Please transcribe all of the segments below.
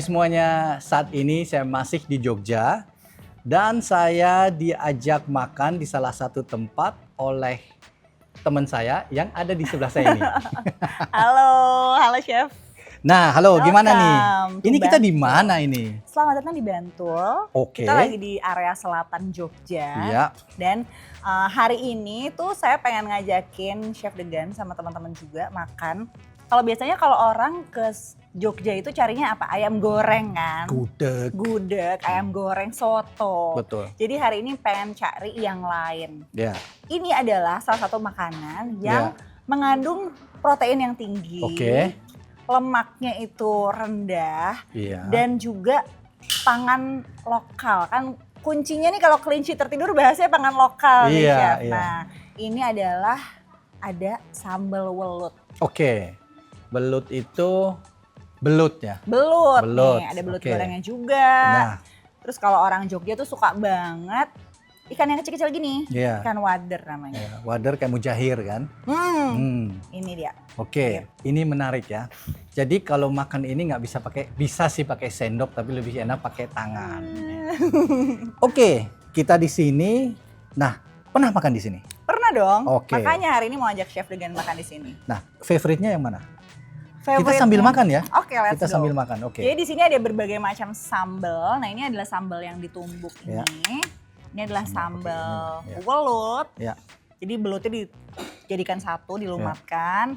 Hai semuanya, saat ini saya masih di Jogja dan saya diajak makan di salah satu tempat oleh teman saya yang ada di sebelah saya ini. Halo Chef. Nah, halo, gimana nih? Welcome to Ini kita di Bantul. mana ini? Selamat datang di Bantul. Oke. Kita lagi di area selatan Jogja. Iya. Dan hari ini tuh saya pengen ngajakin Chef Degan sama teman-teman juga makan. Kalau biasanya kalau orang ke Jogja itu carinya apa? Ayam goreng kan? Gudeg, ayam goreng, soto. Betul. Jadi hari ini pengen cari yang lain. Ya. Ini adalah salah satu makanan yang mengandung protein yang tinggi. Oke. Lemaknya itu rendah. Iya. Dan juga pangan lokal. Kan kuncinya nih kalau kelinci tertidur bahasanya pangan lokal nih Iya, Chef. iya. Nah ini adalah ada sambal welut. Oke. Belut itu belut ya? Belut Belut, nih, ada belut oke. gorengnya juga. Nah. Terus kalau orang Jogja tuh suka banget ikan yang kecil-kecil gini. Iya. Ikan wader namanya. Ya, wader kayak mujahir kan? Ini dia. Oke, ini menarik ya. Jadi kalau makan ini nggak bisa sih pakai sendok, tapi lebih enak pakai tangan. Oke, kita di sini. Nah, pernah makan di sini? Pernah dong. Oke. Makanya hari ini mau ajak Chef Degan makan di sini. Nah, favoritnya yang mana? Kita Favoritnya- sambil makan ya? Oke, let's Kita go. sambil makan, oke. Jadi di sini ada berbagai macam sambal. Nah, ini adalah sambal yang ditumbuk Ya. ini. Ini adalah sambal Ya. welut. Ya. Jadi belutnya dijadikan satu, dilumatkan.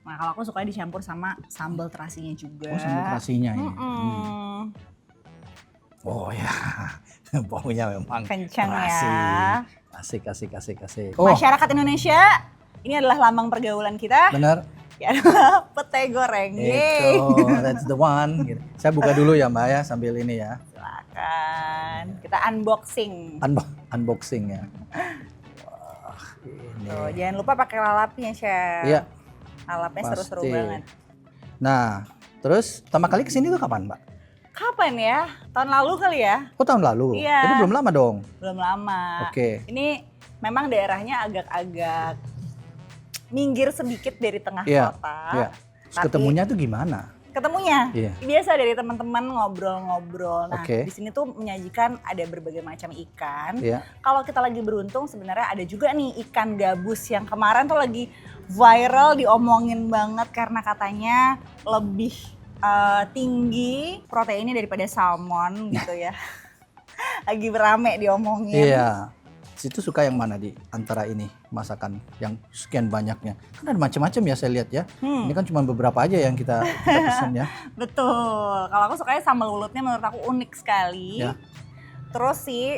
Nah, kalau aku suka dicampur sama sambal terasinya juga. Oh, sambal terasinya ini. Oh ya, baunya memang Kencang terasi. ya. Asik. Oh, Masyarakat Indonesia, ini adalah lambang pergaulan kita. benar. Ya adalah pete goreng. Yeay. Itu, that's the one. Gitu. Saya buka dulu ya Mbak ya, sambil ini ya. Silakan. Kita unboxing. Unboxing ya. Wah, ini. Tuh, jangan lupa pakai lalapnya, Chef. Iya. Lalapnya seru-seru Pasti. banget. Nah, terus pertama kali kesini tuh kapan, Mbak? Kapan ya? Tahun lalu kali ya? Oh, tahun lalu? Iya. Jadi belum lama dong? Belum lama. Oke. Ini memang daerahnya agak-agak minggir sedikit dari tengah Iya, kota. iya. Terus Tapi- ketemunya tuh gimana? Ketemunya Iya. biasa dari teman-teman ngobrol-ngobrol. Nah, Oke. di sini tuh menyajikan ada berbagai macam ikan. Iya. Kalau kita lagi beruntung sebenarnya ada juga nih ikan gabus yang kemarin tuh lagi viral, diomongin banget karena katanya lebih tinggi proteinnya daripada salmon gitu ya. Lagi berame diomongin. Iya. Situ suka yang mana di antara ini masakan yang sekian banyaknya? Kan ada macam-macam ya saya lihat ya. Ini kan cuma beberapa aja yang kita pesan ya. Betul. Kalau aku sukanya sambal ulutnya menurut aku unik sekali. Ya. Terus si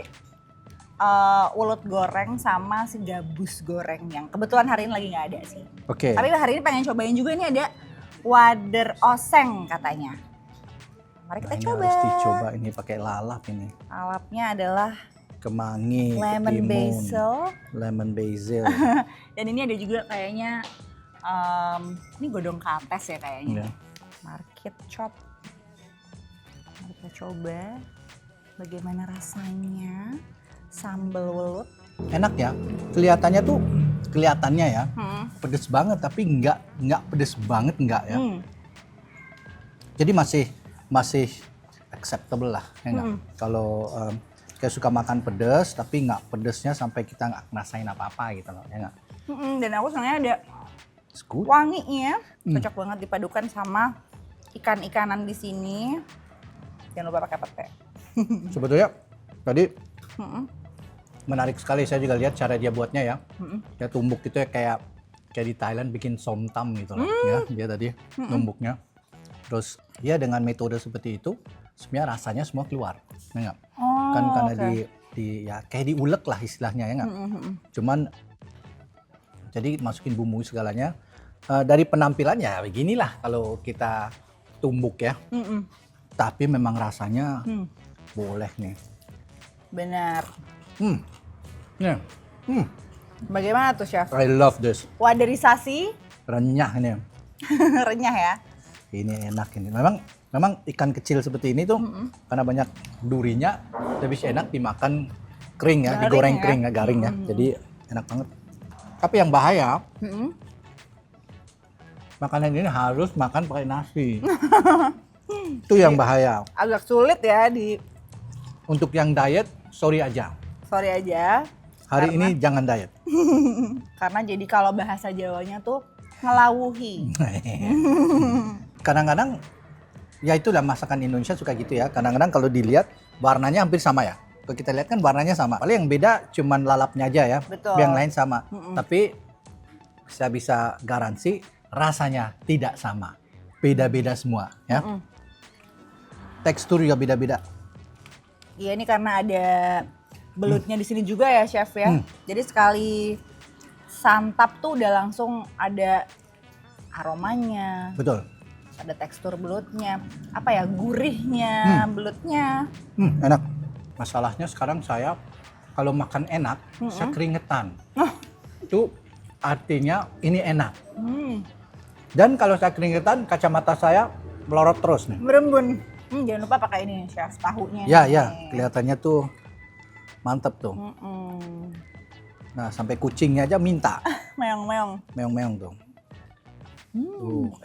ulut goreng sama si gabus goreng yang kebetulan hari ini lagi nggak ada sih. Oke. Tapi hari ini pengen cobain juga ini ada wader oseng katanya. Mari kita Nah, ini coba. harus dicoba ini pakai lalap ini. Lalapnya adalah Kemangi, lemon ketimun, basil. lemon basil. Dan ini ada juga kayaknya ini godong kates ya kayaknya. Ya. Market chop. Mari kita coba bagaimana rasanya sambal welut. Enak ya. Kelihatannya ya pedes banget tapi nggak pedes banget nggak ya. Jadi masih acceptable lah ya nggak? Kalau kayak suka makan pedas tapi nggak pedesnya sampai kita nggak ngerasain apa-apa gitu loh ya nggak? Dan aku sebenarnya ada It's good. wanginya, cocok banget dipadukan sama ikan-ikanan di sini. Jangan lupa pakai pete. Sebetulnya tadi menarik sekali, saya juga lihat cara dia buatnya ya. Ya tumbuk gitu ya kayak di Thailand bikin somtam gitu loh ya, dia tadi numbuknya. Terus ya dengan metode seperti itu sebenarnya rasanya semua keluar. Ya nggak? Kan karena di ya kayak diulek lah istilahnya ya nggak? Cuman jadi masukin bumbu segalanya. Dari penampilannya beginilah kalau kita tumbuk ya. Tapi memang rasanya boleh nih. Benar. Yeah. Bagaimana tuh Chef? I love this. Waderisasi Renyah ini. renyah ya. Ini enak ini. Memang ikan kecil seperti ini tuh karena banyak durinya lebih enak dimakan kering ya, Garing digoreng ya. kering ya, garing ya. Jadi enak banget. Tapi yang bahaya, makanan ini harus makan pakai nasi. Itu yang bahaya. Agak sulit ya Untuk yang diet, sorry aja. sorry aja. Hari ini jangan diet. Karena jadi kalau bahasa Jawanya tuh ngelawuhi. Kadang-kadang ya itulah masakan Indonesia suka gitu ya. Kadang-kadang kalau dilihat warnanya hampir sama ya. Kalau kita lihat kan warnanya sama. Paling yang beda cuman lalapnya aja ya. Betul. Yang lain sama. Tapi saya bisa garansi rasanya tidak sama. Beda-beda semua ya. Tekstur juga beda-beda. Iya, ini karena ada belutnya di sini juga ya, Chef ya. Jadi sekali santap tuh udah langsung ada aromanya, Betul. ada tekstur belutnya, apa ya, gurihnya belutnya. Enak. Masalahnya sekarang saya kalau makan enak, saya keringetan. Itu artinya ini enak. Dan kalau saya keringetan, kacamata saya melorot terus nih. Berembun. Jangan lupa pakai ini, Chef, tahunya. Ya, nih. ya, kelihatannya tuh mantep tuh. Nah, sampai kucingnya aja minta. Meong-meong. Meong-meong tuh.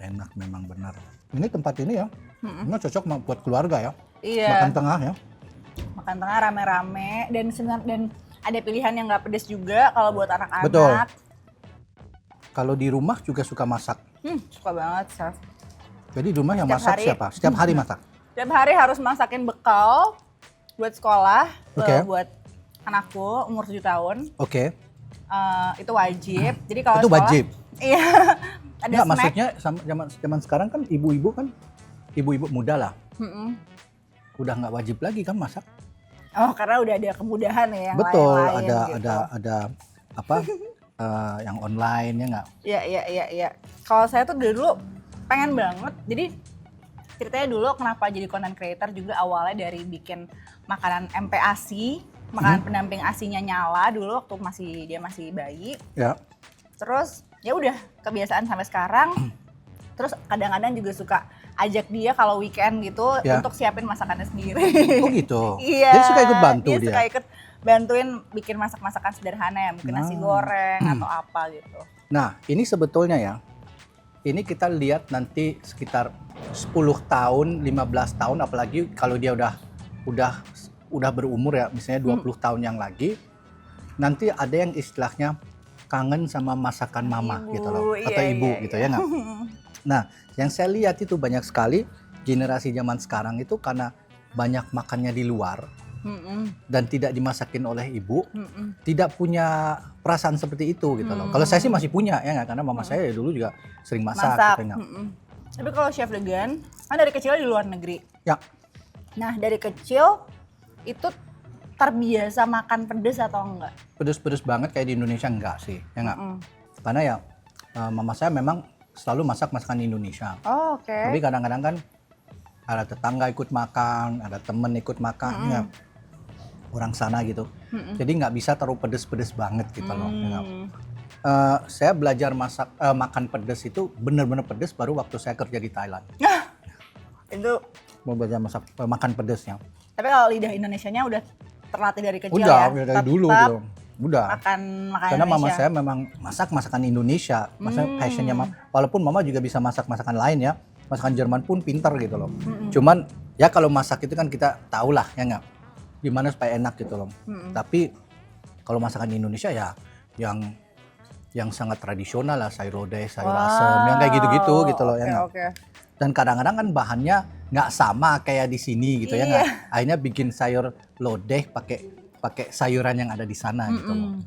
Enak memang benar. Ini tempat ini ya, ini cocok buat keluarga ya. Iya. Makan tengah ya. Makan tengah rame-rame dan ada pilihan yang nggak pedes juga kalau buat anak-anak. Betul. Kalau di rumah juga suka masak. Suka banget, Chef. Jadi di rumah yang Setiap masak hari. siapa? Setiap hari masak. Tiap hari harus masakin bekal buat sekolah, Oke. buat anakku umur 7 tahun. Oke. Itu wajib. Jadi kalau Itu sekolah, wajib. iya. Ada Enggak, snack. maksudnya zaman sekarang kan ibu-ibu muda lah. Udah nggak wajib lagi kan masak. Oh, karena udah ada kemudahan ya yang Betul, lain-lain gitu. ada apa? Yang online ya nggak? Iya. Kalau saya tuh dari dulu pengen banget. Jadi ceritanya dulu kenapa jadi content creator juga awalnya dari bikin makanan MPASI, makanan pendamping ASI-nya Nyala dulu waktu dia masih bayi. Ya. Terus ya udah kebiasaan sampai sekarang. Terus kadang-kadang juga suka ajak dia kalau weekend gitu Ya. untuk siapin masakannya sendiri. Oh gitu. Iya. Dia suka ikut bantu dia. dia. Suka ikut bantuin bikin masakan sederhana ya, mungkin nasi goreng atau apa gitu. Nah, ini sebetulnya ya. Ini kita lihat nanti sekitar 10 tahun, 15 tahun, apalagi kalau dia udah berumur ya, misalnya 20 tahun yang lagi, nanti ada yang istilahnya kangen sama masakan mama gitu loh, atau ibu gitu ya nggak? Nah, yang saya lihat itu banyak sekali generasi zaman sekarang itu karena banyak makannya di luar dan tidak dimasakin oleh ibu, tidak punya perasaan seperti itu gitu loh. Kalau saya sih masih punya ya nggak, karena mama saya dulu juga sering masak. Gitu, ya. Tapi kalau Chef Degan kan dari kecil di luar negeri. Ya, Nah dari kecil itu terbiasa makan pedes atau enggak? pedes-pedes banget kayak di Indonesia enggak sih, ya nggak? Karena ya mama saya memang selalu masak masakan Indonesia. Oh, oke. Tapi kadang-kadang kan ada tetangga ikut makan, ada temen ikut makan, ya, orang sana gitu. Jadi nggak bisa terlalu pedes-pedes banget gitu loh. Ya nggak? Saya belajar makan pedes itu benar-benar pedes baru waktu saya kerja di Thailand. Itu. Mau belajar makan pedesnya. Tapi kalau lidah Indonesianya udah terlatih dari kecil Udah, ya. dari dulu gitu. Udah. Makan Karena mama Indonesia. saya memang masak masakan Indonesia. Maksudnya passionnya walaupun mama juga bisa masak masakan lain ya. Masakan Jerman pun pintar gitu loh. Cuman ya kalau masak itu kan kita tahu lah ya nggak. Gimana supaya enak gitu loh. Tapi kalau masakan Indonesia ya yang sangat tradisional lah, sayur lodeh, sayur asem, yang kayak gitu-gitu gitu loh. Ya nggak? Oke. Dan kadang-kadang kan bahannya nggak sama kayak di sini gitu ya nggak. Iya. Akhirnya bikin sayur lodeh pakai sayuran yang ada di sana gitu loh.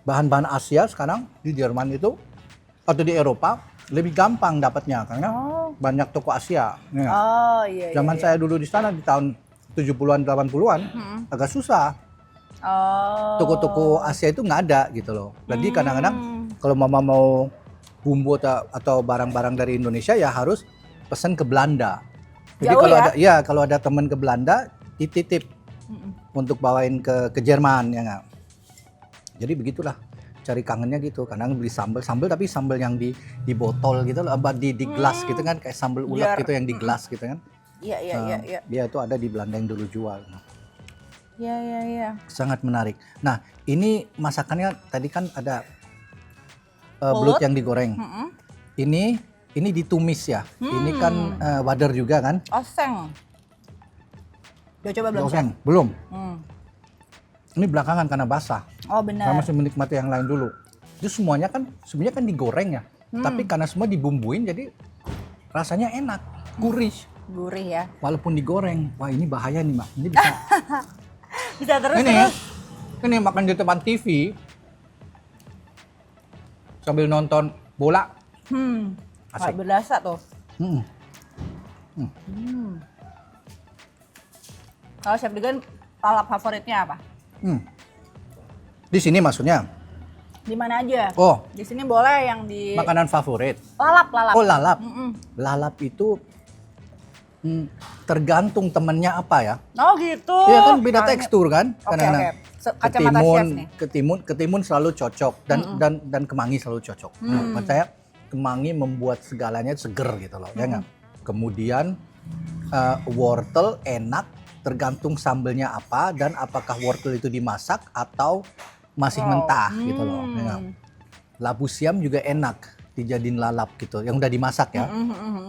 Bahan-bahan Asia sekarang di Jerman itu atau di Eropa lebih gampang dapatnya karena banyak toko Asia. Ya nggak? Oh iya. Zaman saya dulu di sana di tahun 70-an 80-an agak susah. Oh. Toko-toko Asia itu nggak ada gitu loh. Jadi kadang-kadang kalau mama mau bumbu atau barang-barang dari Indonesia ya harus pesan ke Belanda. Jadi Jauh kalau ya? kalau ada teman ke Belanda dititip untuk bawain ke Jerman ya nggak. Jadi begitulah cari kangennya gitu. Kadang beli sambal tapi sambal yang di botol gitu loh, di gelas gitu kan, kayak sambal ulat gitu yang di gelas gitu kan. Iya. Dia itu ada di Belanda yang dulu jual. Iya. Sangat menarik. Nah, ini masakannya tadi kan ada belut yang digoreng. Ini ini ditumis ya. Ini kan wader juga kan? Oseng. Udah coba belum? Oseng? Belum. Hmm. Ini belakangan karena basah. Oh Saya benar. masih menikmati yang lain dulu. Itu semuanya kan sebenarnya kan digoreng ya. Tapi karena semua dibumbuin jadi rasanya enak, gurih. Gurih ya. Walaupun digoreng. Wah, ini bahaya nih, Mak. Ini bisa Bisa terus ini terus. ini makan di depan TV sambil nonton bola. Kayak Asik. berasa tuh. Hmm. Kalau Chef Degan lalap favoritnya apa? Hmm. Di sini maksudnya. Di mana aja? Oh, Di sini boleh yang di makanan favorit. lalap. Oh, lalap. Mm-mm. Lalap itu tergantung temennya apa ya. Oh gitu. Iya kan beda Nah, ini- tekstur kan. Oke Kadang-kadang oke. Kacamata chef nih. ketimun selalu cocok dan kemangi selalu cocok. Nah, menurut saya kemangi membuat segalanya seger gitu loh, ya nggak? Kemudian wortel enak tergantung sambelnya apa dan apakah wortel itu dimasak atau masih mentah gitu loh. Ya nggak? Labu siam juga enak dijadiin lalap gitu, yang udah dimasak ya.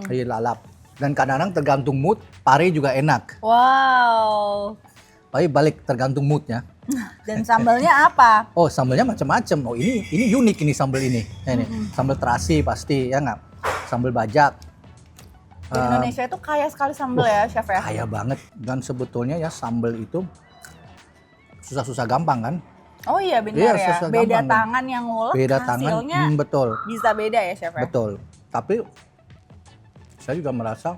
Jadi lalap. Dan kadang-kadang tergantung mood, pare juga enak. Wow. Tapi balik tergantung moodnya. Dan sambalnya apa? Oh, sambelnya macam-macam. Oh, ini unik ini sambel ini. Nah, ini sambel terasi pasti ya nggak? Sambel bajak. Di Indonesia itu kaya sekali sambal ya, Chef ya. Kaya banget. Dan sebetulnya ya sambel itu susah-susah gampang kan? Oh iya benar Iya, ya. susah Beda gampang, tangan yang ngulek, Beda tangan, hasilnya betul, bisa beda ya, Chef ya. betul. Tapi saya juga merasa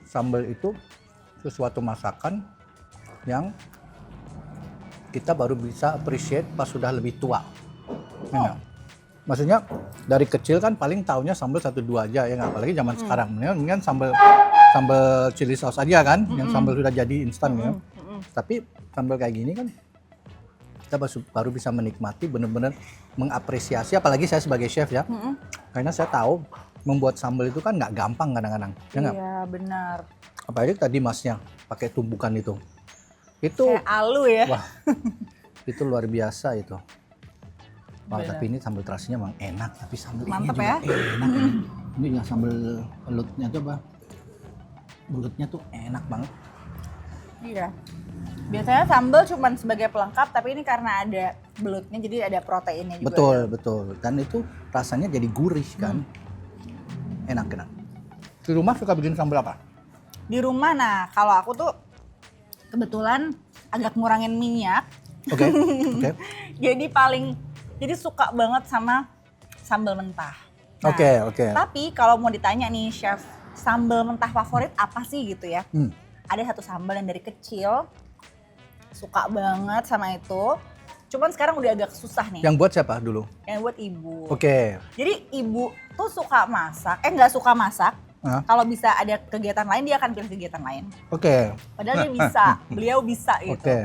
sambel itu sesuatu masakan yang kita baru bisa appreciate pas sudah lebih tua. Ya nggak? Maksudnya dari kecil kan paling taunya sambal 1-2 aja ya nggak? Apalagi zaman sekarang. Mendingan sambal chili sauce aja kan, yang sambal sudah jadi instan ya. Tapi sambal kayak gini kan kita baru bisa menikmati, benar-benar mengapresiasi. Apalagi saya sebagai chef ya, karena saya tahu membuat sambal itu kan nggak gampang kadang-kadang. Ya nggak? Iya benar. Apalagi tadi masnya pakai tumbukan itu. Itu Kayak alu ya. wah, itu luar biasa itu. Wah, Benar. tapi ini sambal terasinya memang enak, tapi sambal Mantep ini juga ya. enak. Ini yang sambal belutnya tuh apa? Belutnya tuh enak banget. Iya. Biasanya sambal cuma sebagai pelengkap, tapi ini karena ada belutnya jadi ada proteinnya juga. Betul, betul. Dan itu rasanya jadi gurih kan. Enak. Di rumah suka bikin sambal apa? Di rumah, nah kalau aku tuh kebetulan agak ngurangin minyak. Oke, oke. Jadi suka banget sama sambal mentah. Nah, Oke. Tapi kalau mau ditanya nih Chef, sambal mentah favorit apa sih gitu ya? Ada satu sambal yang dari kecil suka banget sama itu. Cuman sekarang udah agak susah nih. Yang buat siapa dulu? Yang buat ibu. Oke. Jadi ibu tuh suka masak, nggak suka masak. Hah? Kalau bisa ada kegiatan lain dia akan pilih kegiatan lain. Oke. Padahal dia bisa, beliau bisa gitu. Oke.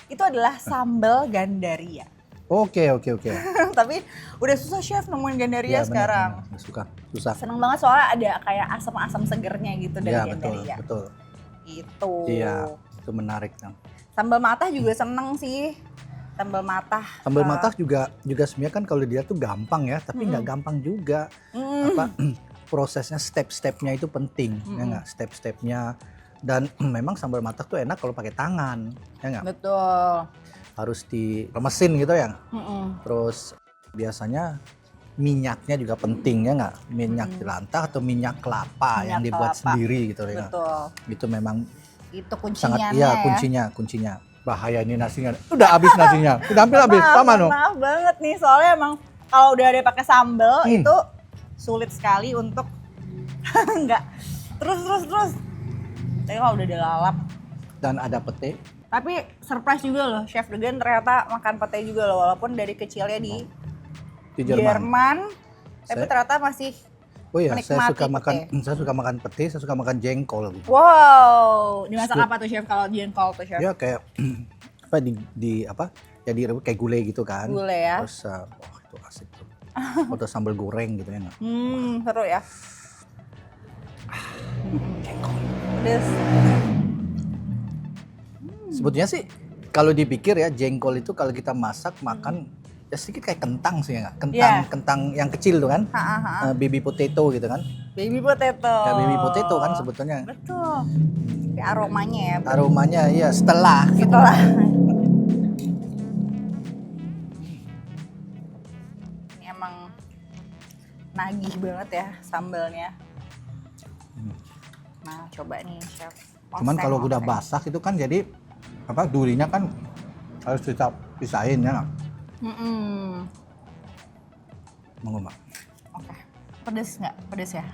Itu adalah sambal gandaria. Oke. Tapi udah susah Chef nemuin gandaria Iya, sekarang. benar. Susah. Seneng banget soalnya ada kayak asam-asam segernya gitu dari Iya, gandaria. betul. Itu. Iya, itu menarik kan. Sambal matah juga seneng sih. Sambal matah. Sambal matah juga sebenarnya kan kalau dia tuh gampang ya, tapi nggak gampang juga. Apa prosesnya, step-stepnya itu penting, ya nggak? Step-stepnya. Dan memang sambal matah tuh enak kalau pakai tangan, ya nggak? Betul. Harus diremesin gitu ya. Terus biasanya minyaknya juga penting ya nggak? Minyak jelantah atau minyak kelapa yang Minyak dibuat kelapa. sendiri gitu ya. Betul. Itu memang Itu sangat kuncinya kuncinya. Bahaya ini nasinya. Udah habis nasinya. Udah hampir habis. Sama no. Maaf banget nih soalnya emang kalau udah ada pakai sambal itu sulit sekali untuk nggak terus. Tapi kalau udah dilalap. Dan ada pete. Tapi surprise juga loh, Chef Degan ternyata makan pete juga loh, walaupun dari kecilnya di Di Jerman. tapi Saya- ternyata masih Oh iya, saya menikmati suka makan pete, saya suka makan jengkol gitu. wow. Dimasak Squid. apa tuh Chef kalau jengkol tuh Chef? Ya kayak apa di apa? Jadi kayak gulai gitu kan. Gulai ya. Terus wah itu asik tuh. Atau sambal goreng gitu ya nggak? Seru ya. Pedes. Sebetulnya sih kalau dipikir ya jengkol itu kalau kita masak makan ya sedikit kayak kentang sih ya nggak? Iya. Kentang yang kecil tuh kan, baby potato gitu kan? Baby potato. Ya baby potato kan sebetulnya. Betul. Tapi aromanya ya. Aromanya iya setelah gitu. Setelah. Ini emang nagih banget ya sambalnya. Nah, coba nih chef. Cuman kalau udah basah itu kan jadi apa durinya kan harus kita pisahin ya nggak? Monggo Mbak. Oke. Pedes nggak? Pedes ya?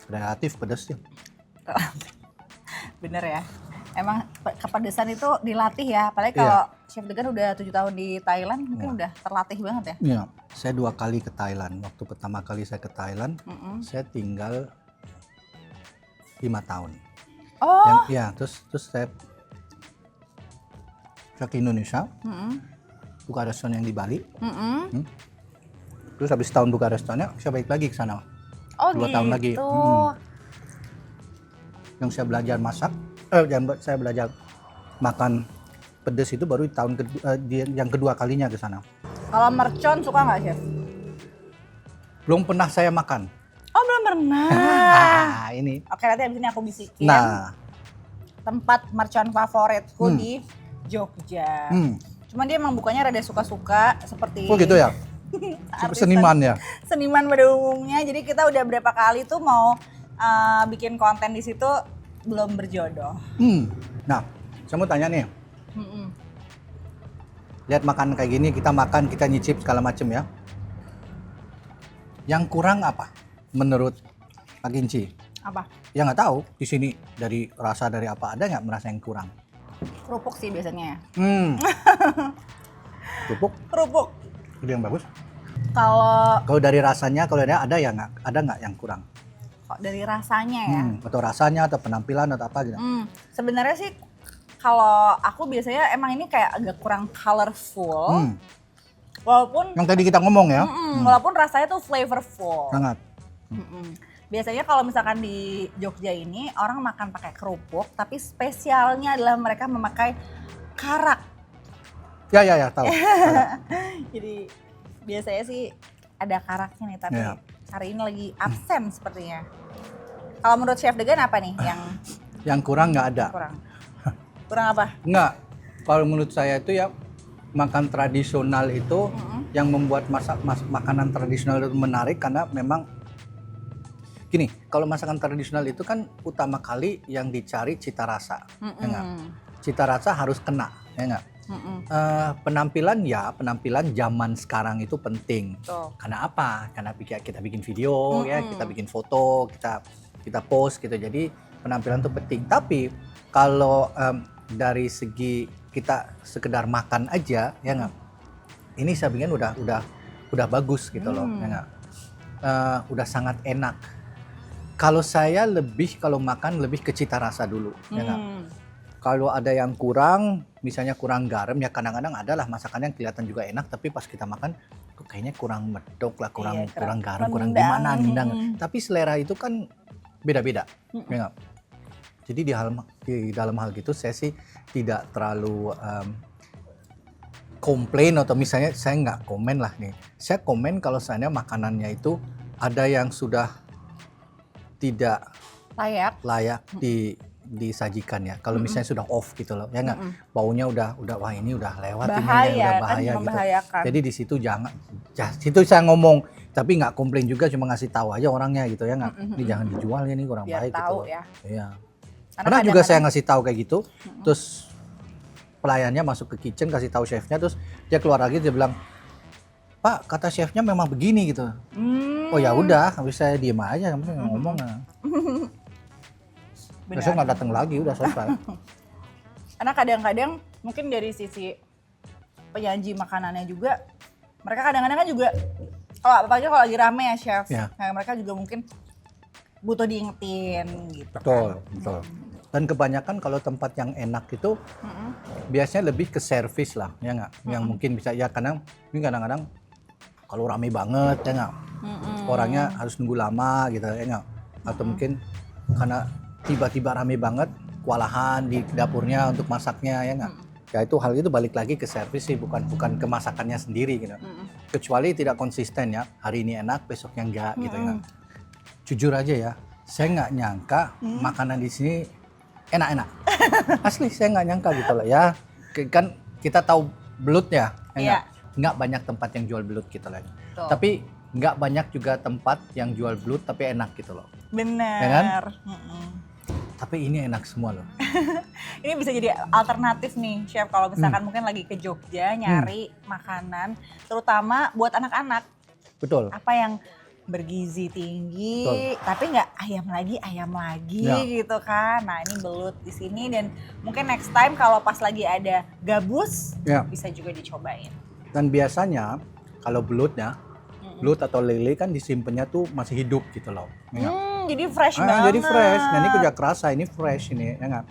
Relatif pedes ya. Bener ya. Emang kepedesan itu dilatih ya. Apalagi kalau Chef Degan udah 7 tahun di Thailand, mungkin udah terlatih banget ya. Iya. Saya 2 kali ke Thailand. Waktu pertama kali saya ke Thailand, saya tinggal 5 tahun. Oh. Terus saya ke Indonesia, buka restoran yang di Bali. Terus habis tahun buka restorannya, saya balik lagi ke sana. Oh 2 tahun lagi. Yang saya belajar masak, saya belajar makan pedas itu baru yang kedua kalinya ke sana. Kalau mercon suka nggak Chef? Belum pernah saya makan. Oh belum pernah. Nah, ini. Oke nanti abis ini aku bisikin. Nah, Tempat mercon favoritku di Jogja. Cuman dia emang bukannya rada suka-suka seperti. oh gitu ya. Seniman ya. Seniman pada umumnya. Jadi kita udah berapa kali tuh mau bikin konten di situ belum berjodoh. Nah, saya mau tanya nih. Lihat makan kayak gini, kita makan, kita nyicip segala macem ya. Yang kurang apa menurut Pak Ginci? Apa? Ya nggak tahu di sini dari rasa dari apa ada nggak merasa yang kurang? Kerupuk sih biasanya. Kerupuk itu yang bagus. Kalau dari rasanya kalau ada ya nggak yang kurang? kok dari rasanya ya. Atau rasanya atau penampilan atau apa gitu? Sebenarnya sih kalau aku biasanya emang ini kayak agak kurang colorful. Walaupun yang tadi kita ngomong ya. Walaupun rasanya tuh flavorful. Sangat. Biasanya kalau misalkan di Jogja ini orang makan pakai kerupuk, tapi spesialnya adalah mereka memakai karak. Ya tahu. Jadi biasanya sih ada karaknya nih, tapi hari ini lagi absen sepertinya. Kalau menurut Chef Degan apa nih yang kurang nggak ada? Kurang apa? Nggak. Kalau menurut saya itu ya makan tradisional itu yang membuat makanan tradisional itu menarik karena memang gini, kalau masakan tradisional itu kan utama kali yang dicari cita rasa, ya nggak? Cita rasa harus kena, ya nggak? Penampilan zaman sekarang itu penting. Karena apa? Karena kita bikin video, ya, kita bikin foto, kita post gitu. Jadi penampilan itu penting. Tapi kalau dari segi kita sekedar makan aja, ya nggak? Ini saya bikin udah bagus gitu loh, ya nggak? Udah sangat enak. Kalau saya kalau makan lebih ke cita rasa dulu, ya nggak? Kalau ada yang kurang, misalnya kurang garam, ya kadang-kadang adalah masakan yang kelihatan juga enak, tapi pas kita makan, kok kayaknya kurang medok lah, kurang garam, kurang gimana, nendang. Tapi selera itu kan beda-beda, ya nggak? Jadi di dalam hal gitu saya sih tidak terlalu komplain atau misalnya saya nggak komen lah nih. Saya komen kalau misalnya makanannya itu ada yang sudah tidak layak disajikan ya. Kalau misalnya sudah off gitu loh, ya nggak, baunya udah wah ini udah lewat, bahaya, ini udah bahaya kan, gitu. Jadi di situ situ saya ngomong, tapi nggak komplain juga, cuma ngasih tahu aja orangnya gitu ya nggak, ini jangan dijual ya, ini kurang biar baik tahu gitu. Ya. Iya. Karena juga saya ngasih tahu kayak gitu, terus pelayannya masuk ke kitchen kasih tahu chefnya, terus dia keluar lagi dia bilang, Pak, kata chefnya memang begini gitu. Oh ya udah, habis saya diem aja, nggak ngomong. Besok nggak datang lagi, udah selesai. Karena kadang-kadang mungkin dari sisi penyaji makanannya juga, mereka kadang-kadang kan juga, apalagi kalau lagi rame ya chef, nah, mereka juga mungkin butuh diingetin gitu. Betul. Dan kebanyakan kalau tempat yang enak itu biasanya lebih ke service lah, ya nggak? Yang mungkin bisa ya kadang-kadang kalau rame banget ya nggak, orangnya harus nunggu lama gitu ya nggak, atau mungkin karena tiba-tiba rame banget, kewalahan di dapurnya untuk masaknya ya nggak. Ya itu hal itu balik lagi ke servis sih, bukan ke masakannya sendiri gitu. Kecuali tidak konsisten ya, hari ini enak, besoknya enggak gitu ya. Jujur aja ya, saya nggak nyangka makanan di sini enak-enak. Asli saya nggak nyangka gitu loh ya. Kan kita tahu belut ya, Iya. nggak banyak tempat yang jual belut gitu loh. Betul. Tapi nggak banyak juga tempat yang jual belut tapi enak gitu loh. Bener. Ya kan? Tapi ini enak semua loh. Ini bisa jadi alternatif nih, Chef, kalau misalkan mungkin lagi ke Jogja nyari makanan, terutama buat anak-anak. Betul. Apa yang bergizi tinggi, tapi nggak ayam lagi Ya. gitu kan. Nah ini belut di sini dan mungkin next time kalau pas lagi ada gabus, Ya. bisa juga dicobain. Dan biasanya kalau belutnya, belut atau lele kan disimpannya tuh masih hidup gitu loh. Ya nggak? Jadi fresh banget. Jadi fresh. Nah ini kerja kerasa, ini fresh ini, ya nggak?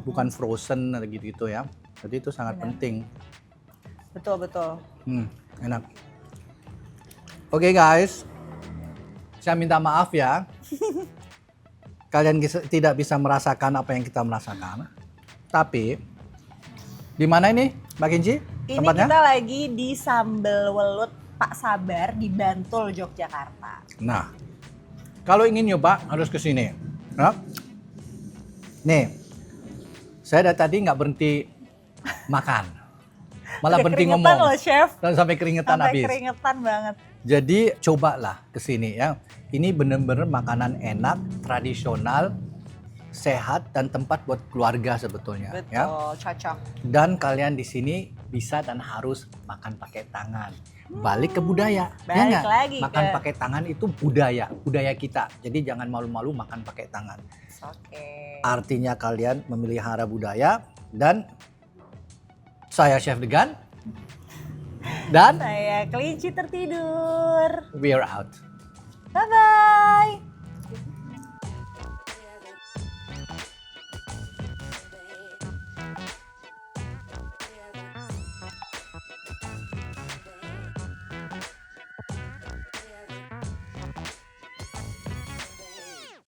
Bukan frozen atau gitu-gitu ya. Jadi itu sangat penting. Betul. Enak. Oke guys, saya minta maaf ya. Kalian tidak bisa merasakan apa yang kita merasakan. Tapi, di mana ini Mbak Kinci Ini tempatnya? kita lagi di Sambal Welut Pak Sabar di Bantul, Yogyakarta. Nah, kalau ingin nyoba harus ke sini. Ya. Nih, saya dari tadi nggak berhenti makan, malah Udah berhenti keringetan ngomong loh, Chef. dan sampai keringetan Sampai habis. keringetan banget. Jadi cobalah ke sini ya. Ini bener-bener makanan enak, tradisional, sehat dan tempat buat keluarga sebetulnya. Betul, Ya. cocok. Dan kalian di sini bisa dan harus makan pakai tangan. Balik ke budaya, ya Balik nggak? lagi Makan ke- pakai tangan itu budaya kita. Jadi jangan malu-malu makan pakai tangan. Oke. Artinya kalian memelihara budaya dan saya Chef Degan dan Saya kelinci tertidur. we're out. Bye-bye.